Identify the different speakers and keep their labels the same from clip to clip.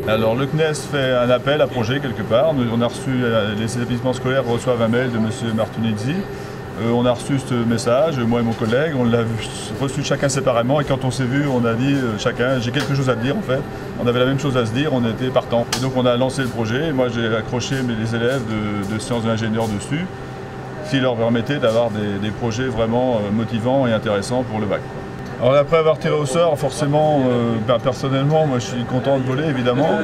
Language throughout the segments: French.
Speaker 1: Alors le CNES fait un appel à projet quelque part. On a reçu, les établissements scolaires reçoivent un mail de M. Martunizzi. On a reçu ce message, moi et mon collègue, on l'a reçu chacun séparément et quand on s'est vu, on a dit chacun, j'ai quelque chose à te dire en fait. On avait la même chose à se dire, on était partants. Et donc on a lancé le projet, moi j'ai accroché les élèves de sciences de l'ingénieur dessus, qui leur permettait d'avoir des projets vraiment motivants et intéressants pour le bac. Alors après avoir tiré au sort, forcément, personnellement, moi je suis content de voler évidemment.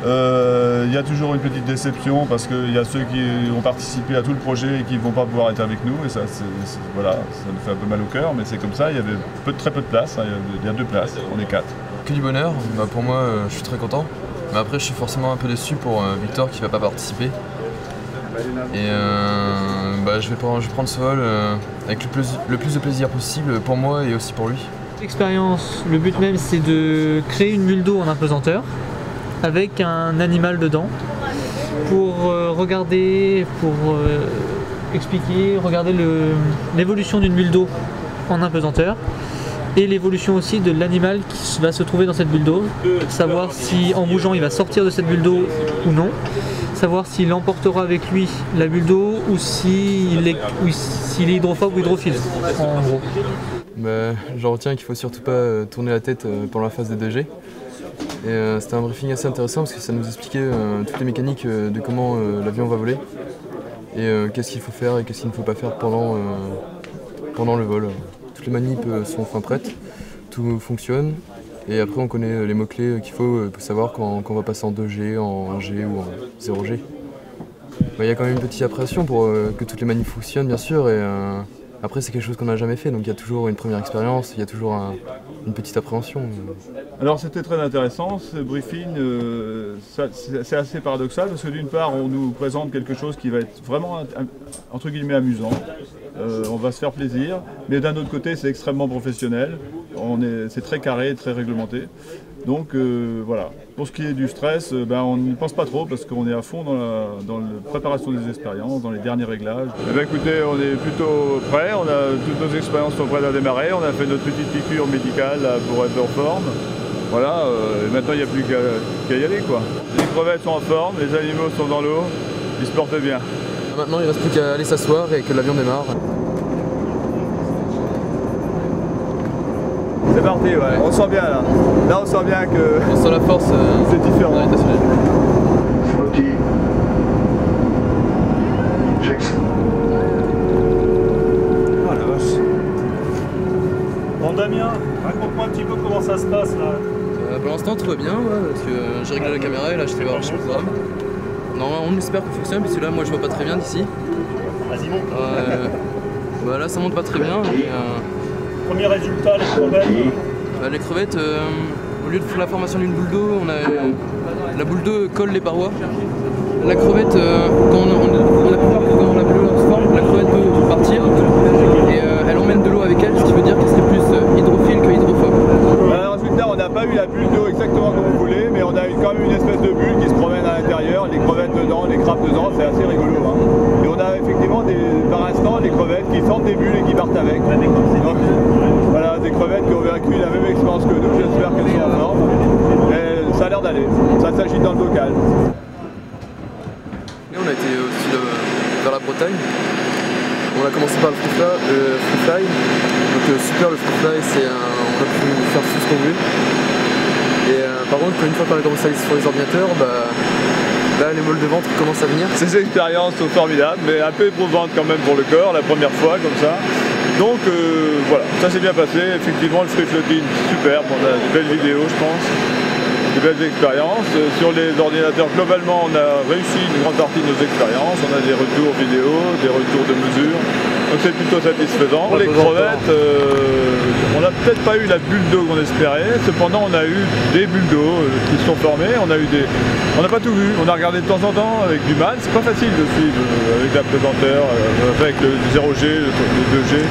Speaker 1: Il y a toujours une petite déception parce qu'il y a ceux qui ont participé à tout le projet et qui ne vont pas pouvoir être avec nous. Et ça, voilà, ça nous fait un peu mal au cœur, mais c'est comme ça, il y avait très peu de place, hein, il y a 2 places, on est 4.
Speaker 2: Que du bonheur, pour moi je suis très content. Mais après je suis forcément un peu déçu pour Victor qui ne va pas participer. Et je vais prendre ce vol avec le plus de plaisir possible pour moi et aussi pour lui.
Speaker 3: L'expérience, le but même c'est de créer une mule d'eau en apesanteur avec un animal dedans pour regarder, pour expliquer, regarder l'évolution d'une mule d'eau en apesanteur et l'évolution aussi de l'animal qui va se trouver dans cette bulle d'eau, savoir si en bougeant il va sortir de cette bulle d'eau ou non, savoir s'il emportera avec lui la bulle d'eau ou s'il est hydrophobe ou hydrophile en gros.
Speaker 2: J'en retiens qu'il ne faut surtout pas tourner la tête pendant la phase des 2G. Et c'était un briefing assez intéressant parce que ça nous expliquait toutes les mécaniques de comment l'avion va voler et qu'est-ce qu'il faut faire et qu'est-ce qu'il ne faut pas faire pendant le vol. Toutes les manips sont fin prêtes, tout fonctionne et après on connaît les mots-clés qu'il faut pour savoir quand on va passer en 2G, en 1G ou en 0G. Il y a quand même une petite appréhension pour que toutes les manips fonctionnent bien sûr et après c'est quelque chose qu'on n'a jamais fait donc il y a toujours une première expérience, il y a toujours une petite appréhension.
Speaker 1: Alors c'était très intéressant ce briefing, c'est assez paradoxal parce que d'une part on nous présente quelque chose qui va être vraiment entre guillemets amusant, on va se faire plaisir, mais d'un autre côté c'est extrêmement professionnel, c'est très carré, très réglementé. Donc voilà, pour ce qui est du stress, on n'y pense pas trop parce qu'on est à fond dans la préparation des expériences, dans les derniers réglages. Écoutez, on est plutôt prêts, toutes nos expériences sont prêtes à démarrer, on a fait notre petite piqûre médicale là, pour être en forme. Voilà, et maintenant il n'y a plus qu'à y aller quoi. Les crevettes sont en forme, les animaux sont dans l'eau, ils se portent bien.
Speaker 2: Maintenant il ne reste plus qu'à aller s'asseoir et que l'avion démarre.
Speaker 1: C'est parti, ouais. On sent bien là. Là on sent bien que...
Speaker 2: On sent la force.
Speaker 1: C'est différent.
Speaker 4: Oh la vache. Bon Damien, raconte-moi un petit peu comment ça se passe là.
Speaker 2: Pour l'instant tout va bien, parce que j'ai réglé la caméra et là je vais voir le programme. Normalement on espère que ça fonctionne, puisque là moi je vois pas très bien d'ici.
Speaker 4: Vas-y monte.
Speaker 2: Là ça monte pas très bien.
Speaker 4: Premier résultat, les crevettes.
Speaker 2: Les crevettes, au lieu de faire la formation d'une boule d'eau, la boule d'eau colle les parois. La crevette, quand on a pu voir que quand la boule se forme, la crevette peut partir et elle emmène de l'eau avec elle, ce qui veut dire qu'elle serait plus hydrophile que hydrophobe.
Speaker 1: Résultat, on n'a pas eu la bulle d'eau exactement comme on voulait, mais on a quand même une espèce de bulle qui se promène à l'intérieur, les crevettes dedans, les crabes dedans, c'est assez rigolo. Hein. Et on a effectivement par instant des crevettes qui sortent des bulles et qui partent avec. Donc, voilà, des crevettes qui ont vécu la même expérience que nous, j'espère qu'elles sont en forme. Et ça a l'air d'aller, ça s'agite dans le bocal.
Speaker 2: On a été aussi vers la Bretagne. On a commencé par le free fly. Donc super, le free fly, on a pu faire tout ce qu'on voulait. Et par contre, une fois qu'on a commencé à aller sur les ordinateurs, là les molles de ventre commencent à venir.
Speaker 1: Ces expériences sont formidables, mais un peu éprouvantes quand même pour le corps, la première fois comme ça. Donc voilà, ça s'est bien passé. Effectivement, le free floating, superbe. On a de belles vidéos, je pense. De belles expériences. Sur les ordinateurs, globalement, on a réussi une grande partie de nos expériences. On a des retours vidéo, des retours de mesure. Donc c'est plutôt satisfaisant. Pour les crevettes, on n'a peut-être pas eu la bulle d'eau qu'on espérait. Cependant, on a eu des bulles d'eau qui se sont formées. On n'a pas tout vu. On a regardé de temps en temps avec du mal. C'est pas facile de suivre avec l'apesanteur, avec le 0G, le 2G.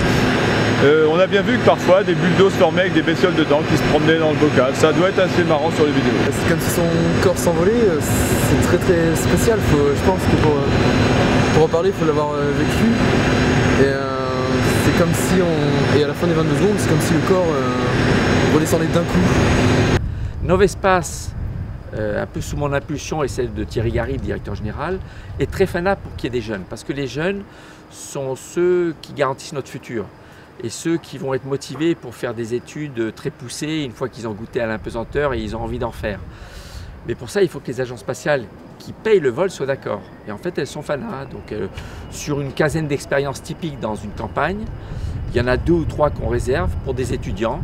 Speaker 1: On a bien vu que parfois des bulles d'eau se formaient avec des bestioles dedans qui se promenaient dans le bocal. Ça doit être assez marrant sur les vidéos.
Speaker 2: C'est comme si son corps s'envolait, c'est très très spécial. Je pense que pour en parler, il faut l'avoir vécu. Et c'est comme si et à la fin des 22 secondes, c'est comme si le corps redescendait d'un coup.
Speaker 3: 9 espaces
Speaker 5: un peu sous mon impulsion et celle de Thierry Gary, le directeur général, est très fanable pour qu'il y ait des jeunes. Parce que les jeunes sont ceux qui garantissent notre futur. Et ceux qui vont être motivés pour faire des études très poussées une fois qu'ils ont goûté à l'apesanteur et ils ont envie d'en faire. Mais pour ça, il faut que les agences spatiales qui payent le vol soient d'accord. Et en fait, elles sont fanas. Donc, sur une quinzaine d'expériences typiques dans une campagne, il y en a 2 ou 3 qu'on réserve pour des étudiants.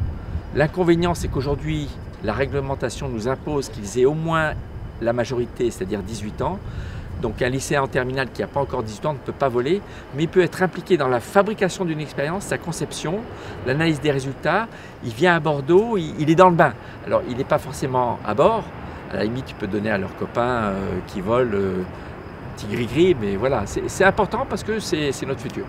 Speaker 5: L'inconvénient, c'est qu'aujourd'hui, la réglementation nous impose qu'ils aient au moins la majorité, c'est-à-dire 18 ans. Donc un lycéen en terminale qui n'a pas encore 18 ans ne peut pas voler, mais il peut être impliqué dans la fabrication d'une expérience, sa conception, l'analyse des résultats. Il vient à Bordeaux, il est dans le bain. Alors il n'est pas forcément à bord. À la limite, il peut donner à leurs copains qui volent petit gris-gris, mais voilà, c'est important parce que c'est notre futur.